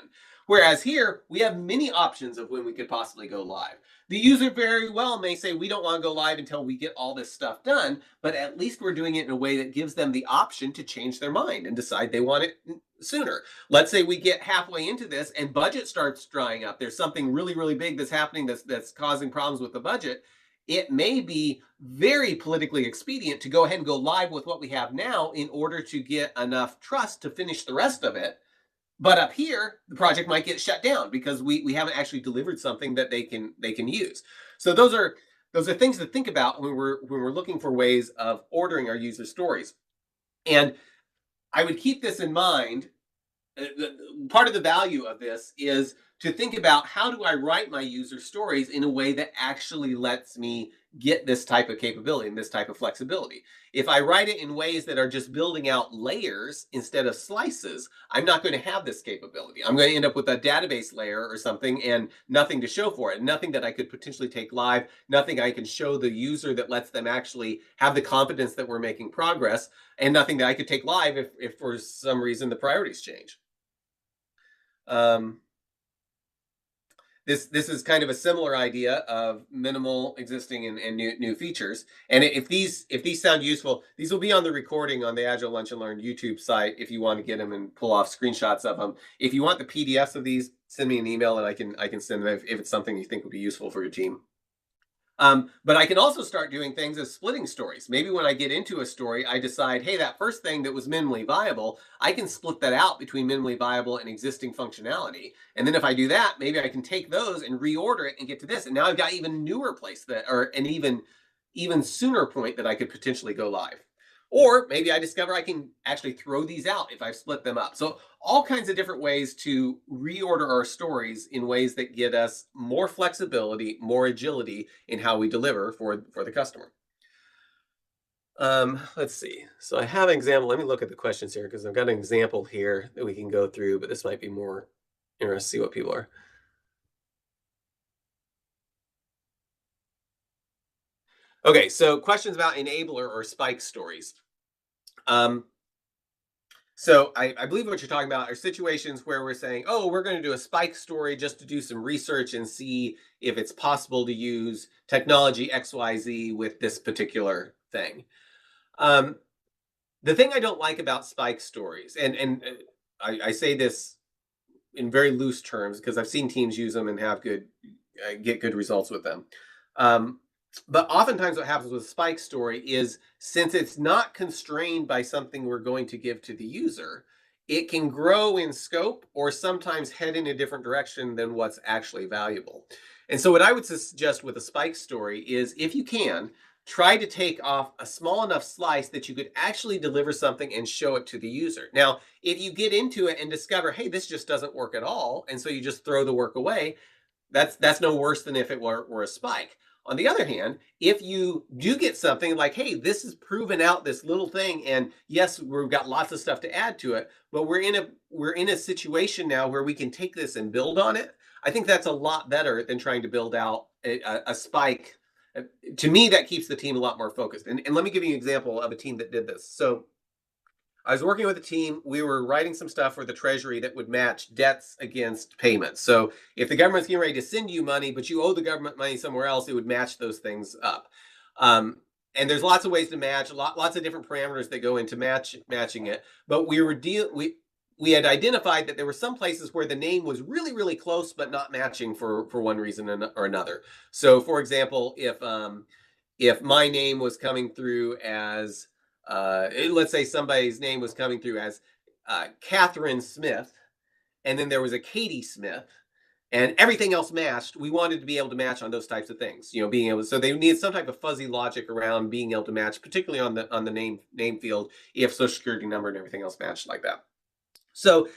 Whereas here, we have many options of when we could possibly go live. The user very well may say, we don't want to go live until we get all this stuff done, but at least we're doing it in a way that gives them the option to change their mind and decide they want it sooner. Let's say we get halfway into this and budget starts drying up. There's something really, really big that's happening that's causing problems with the budget. It may be very politically expedient to go ahead and go live with what we have now in order to get enough trust to finish the rest of it. But up here, the project might get shut down because we haven't actually delivered something that they can use. So those are things to think about when we're looking for ways of ordering our user stories. And I would keep this in mind. Part of the value of this is to think about how do I write my user stories in a way that actually lets me get this type of capability and this type of flexibility. If I write it in ways that are just building out layers instead of slices, I'm not going to have this capability. I'm going to end up with a database layer or something and nothing to show for it, nothing that I could potentially take live, nothing I can show the user that lets them actually have the confidence that we're making progress, and nothing that I could take live if for some reason the priorities change. This is kind of a similar idea of minimal existing and new features. And if these sound useful, these will be on the recording on the Agile Lunch and Learn YouTube site if you want to get them and pull off screenshots of them. If you want the PDFs of these, send me an email and I can send them if it's something you think would be useful for your team. But I can also start doing things as splitting stories. Maybe when I get into a story, I decide, hey, that first thing that was minimally viable, I can split that out between minimally viable and existing functionality. And then if I do that, maybe I can take those and reorder it and get to this. And now I've got even newer place that, or an even sooner point that I could potentially go live. Or maybe I discover I can actually throw these out if I've split them up. So all kinds of different ways to reorder our stories in ways that get us more flexibility, more agility in how we deliver for the customer. Let's see. So I have an example. Let me look at the questions here because I've got an example here that we can go through, but this might be more interesting to see what people are. Okay, so questions about enabler or spike stories. Um, So I believe what you're talking about are situations where we're saying, oh, we're going to do a spike story just to do some research and see if it's possible to use technology XYZ with this particular thing. Um, the thing I don't like about spike stories, and I say this in very loose terms because I've seen teams use them and have good get good results with them. Um, but oftentimes, what happens with a spike story is since it's not constrained by something we're going to give to the user, it can grow in scope or sometimes head in a different direction than what's actually valuable. And so, what I would suggest with a spike story is if you can, try to take off a small enough slice that you could actually deliver something and show it to the user. Now, if you get into it and discover, hey, this just doesn't work at all, and so you just throw the work away, that's no worse than if it were a spike. On the other hand, if you do get something like, hey, this is proven out this little thing, and yes, we've got lots of stuff to add to it, but we're in a situation now where we can take this and build on it. I think that's a lot better than trying to build out a spike. To me, that keeps the team a lot more focused. And let me give you an example of a team that did this. So I was working with a team. We were writing some stuff for the Treasury that would match debts against payments. So if the government's getting ready to send you money, but you owe the government money somewhere else, it would match those things up. And there's lots of ways to match, lots of different parameters that go into matching it. But we had identified that there were some places where the name was really really close, but not matching for one reason or another. So, for example, if my name was coming through as let's say somebody's name was coming through as Catherine Smith, and then there was a Katie Smith, and everything else matched. We wanted to be able to match on those types of things, being able. So they needed some type of fuzzy logic around being able to match, particularly on the name field, if Social Security number and everything else matched like that. So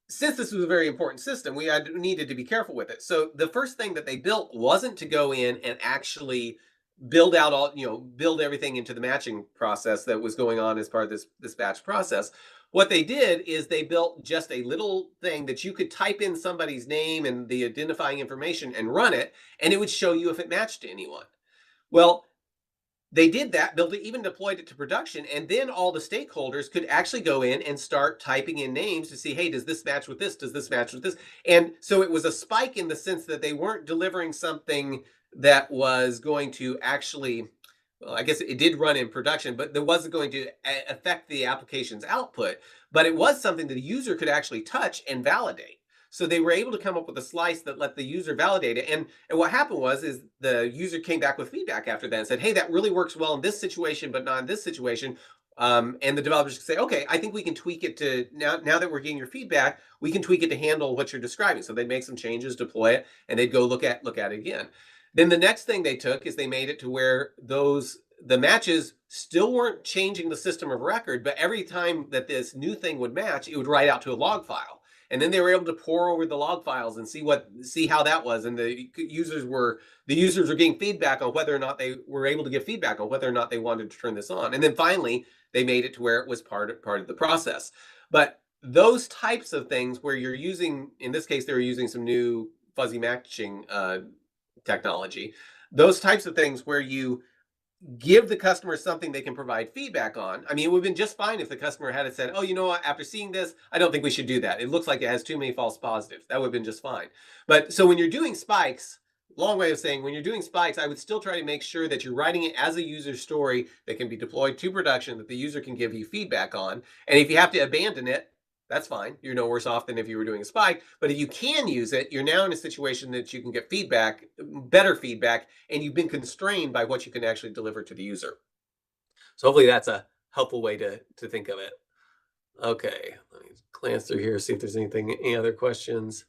since this was a very important system, we needed to be careful with it. So the first thing that they built wasn't to go in and actually build everything into the matching process that was going on as part of this batch process. What they did is they built just a little thing that you could type in somebody's name and the identifying information and run it, and it would show you if it matched to anyone. Well, they did that, built it, even deployed it to production, and then all the stakeholders could actually go in and start typing in names to see, hey, does this match with this? Does this match with this? And so it was a spike in the sense that they weren't delivering something that was going to actually, well, I guess it did run in production, but that wasn't going to affect the application's output. But it was something that the user could actually touch and validate. So they were able to come up with a slice that let the user validate it. And what happened is the user came back with feedback after that and said, hey, that really works well in this situation, but not in this situation. And the developers could say, okay, I think we can tweak it to now that we're getting your feedback, we can tweak it to handle what you're describing. So they'd make some changes, deploy it, and they'd go look at it again. Then the next thing they took is they made it to where the matches still weren't changing the system of record, but every time that this new thing would match, it would write out to a log file. And then they were able to pour over the log files and see how that was. And the users were getting feedback on whether or not they were able to give feedback on whether or not they wanted to turn this on. And then finally, they made it to where it was part of the process. But those types of things where you're using, in this case, they were using some new fuzzy matching technology. Those types of things where you give the customer something they can provide feedback on. I mean, it would have been just fine if the customer had said, oh, you know what, after seeing this, I don't think we should do that. It looks like it has too many false positives. That would have been just fine. But so when you're doing spikes, long way of saying, when you're doing spikes, I would still try to make sure that you're writing it as a user story that can be deployed to production that the user can give you feedback on. And if you have to abandon it, That's fine. You're no worse off than if you were doing a spike. But if you can use it, you're now in a situation that you can get feedback, better feedback, and you've been constrained by what you can actually deliver to the user. So hopefully that's a helpful way to think of it. Okay, let me glance through here, see if there's any other questions.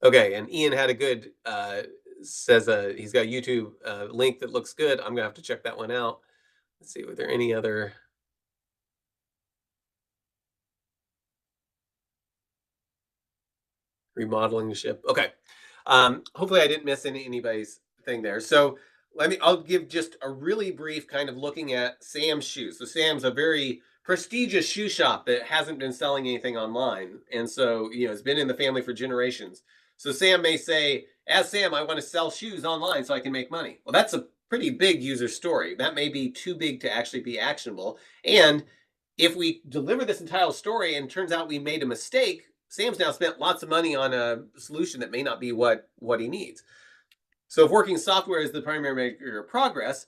Okay, and Ian had a good says he's got a YouTube link that looks good. I'm gonna have to check that one out. Let's see, were there any other? Remodeling the ship. Okay. Hopefully I didn't miss anybody's thing there. So I'll give just a really brief kind of looking at Sam's shoes. So Sam's a very prestigious shoe shop that hasn't been selling anything online. And so, it's been in the family for generations. So Sam may say, as Sam, I want to sell shoes online so I can make money. Well, that's a pretty big user story. That may be too big to actually be actionable. And if we deliver this entire story and turns out we made a mistake, Sam's now spent lots of money on a solution that may not be what he needs. So if working software is the primary measure of progress,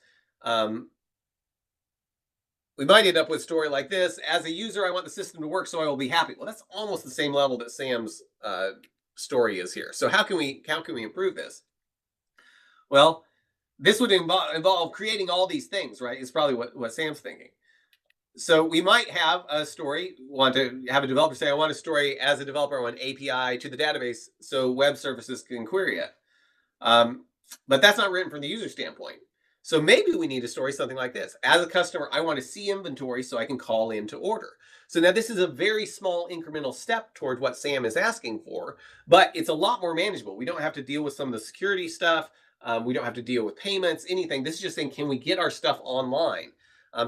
we might end up with a story like this. As a user, I want the system to work so I will be happy. Well, that's almost the same level that Sam's story is here. So how can we improve this? Well, this would involve creating all these things, right? Is probably what Sam's thinking. So we might have a story, want to have a developer say, I want a story as a developer, I want an API to the database so web services can query it. But that's not written from the user standpoint. So maybe we need a story something like this. As a customer, I want to see inventory so I can call in to order. So now this is a very small incremental step toward what Sam is asking for, but it's a lot more manageable. We don't have to deal with some of the security stuff. We don't have to deal with payments, anything. This is just saying, can we get our stuff online?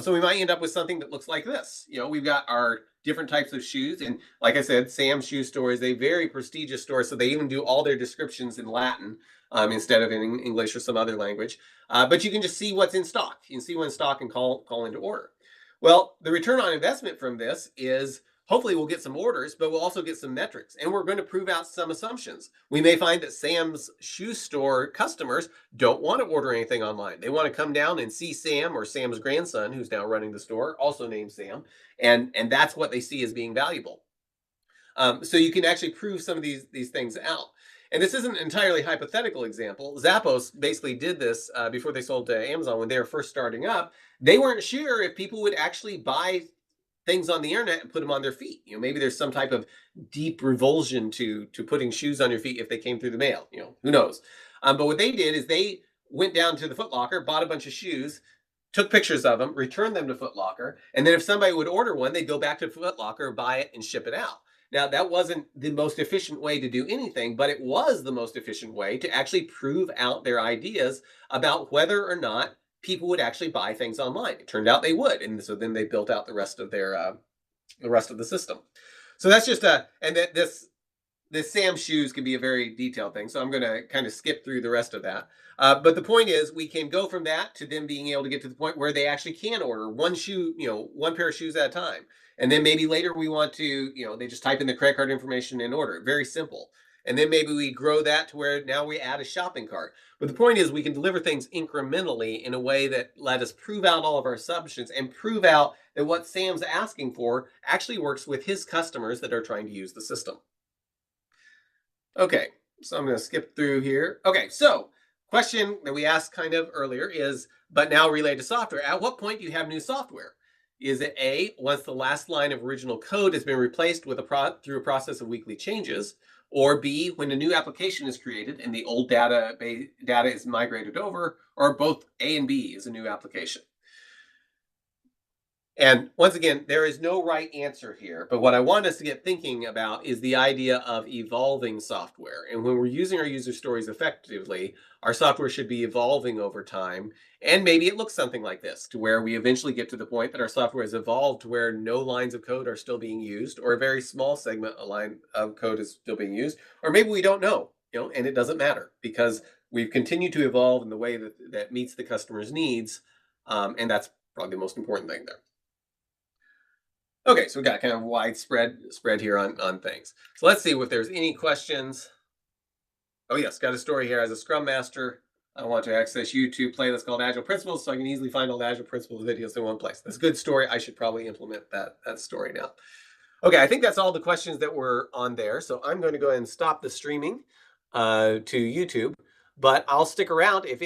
So we might end up with something that looks like this. We've got our different types of shoes. And like I said, Sam's Shoe Store is a very prestigious store. So they even do all their descriptions in Latin instead of in English or some other language. But you can just see what's in stock. You can see what's in stock and call into order. Well, the return on investment from this is hopefully we'll get some orders, but we'll also get some metrics. And we're going to prove out some assumptions. We may find that Sam's Shoe Store customers don't want to order anything online. They want to come down and see Sam or Sam's grandson, who's now running the store, also named Sam. And that's what they see as being valuable. So you can actually prove some of these things out. And this isn't an entirely hypothetical example. Zappos basically did this before they sold to Amazon when they were first starting up. They weren't sure if people would actually buy things on the internet and put them on their feet. Maybe there's some type of deep revulsion to putting shoes on your feet if they came through the mail. Who knows? But what they did is they went down to the Foot Locker, bought a bunch of shoes, took pictures of them, returned them to Foot Locker, and then if somebody would order one, they'd go back to Foot Locker, buy it, and ship it out. Now, that wasn't the most efficient way to do anything, but it was the most efficient way to actually prove out their ideas about whether or not people would actually buy things online. It turned out they would, and so then they built out the rest of the system. So that's just and that this Sam shoes can be a very detailed thing. So I'm going to kind of skip through the rest of that. But the point is, we can go from that to them being able to get to the point where they actually can order one shoe, one pair of shoes at a time. And then maybe later we want to, they just type in the credit card information and order. Very simple. And then maybe we grow that to where now we add a shopping cart. But the point is, we can deliver things incrementally in a way that let us prove out all of our assumptions and prove out that what Sam's asking for actually works with his customers that are trying to use the system. Okay, so I'm going to skip through here. Okay, so question that we asked kind of earlier is, but now related to software, at what point do you have new software? Is it A, once the last line of original code has been replaced with through a process of weekly changes, or B, when a new application is created and the old data is migrated over, or both A and B is a new application? And once again, there is no right answer here, but what I want us to get thinking about is the idea of evolving software. And when we're using our user stories effectively, our software should be evolving over time. And maybe it looks something like this, to where we eventually get to the point that our software has evolved to where no lines of code are still being used, or a very small segment of line of code is still being used, or maybe we don't know, and it doesn't matter because we've continued to evolve in the way that meets the customer's needs. And that's probably the most important thing there. Okay, so we got kind of widespread spread here on things. So let's see if there's any questions. Oh yes, got a story here as a Scrum Master. I want to access YouTube playlist called Agile Principles so I can easily find all the Agile Principles videos in one place. That's a good story. I should probably implement that story now. Okay, I think that's all the questions that were on there. So I'm going to go ahead and stop the streaming to YouTube, but I'll stick around if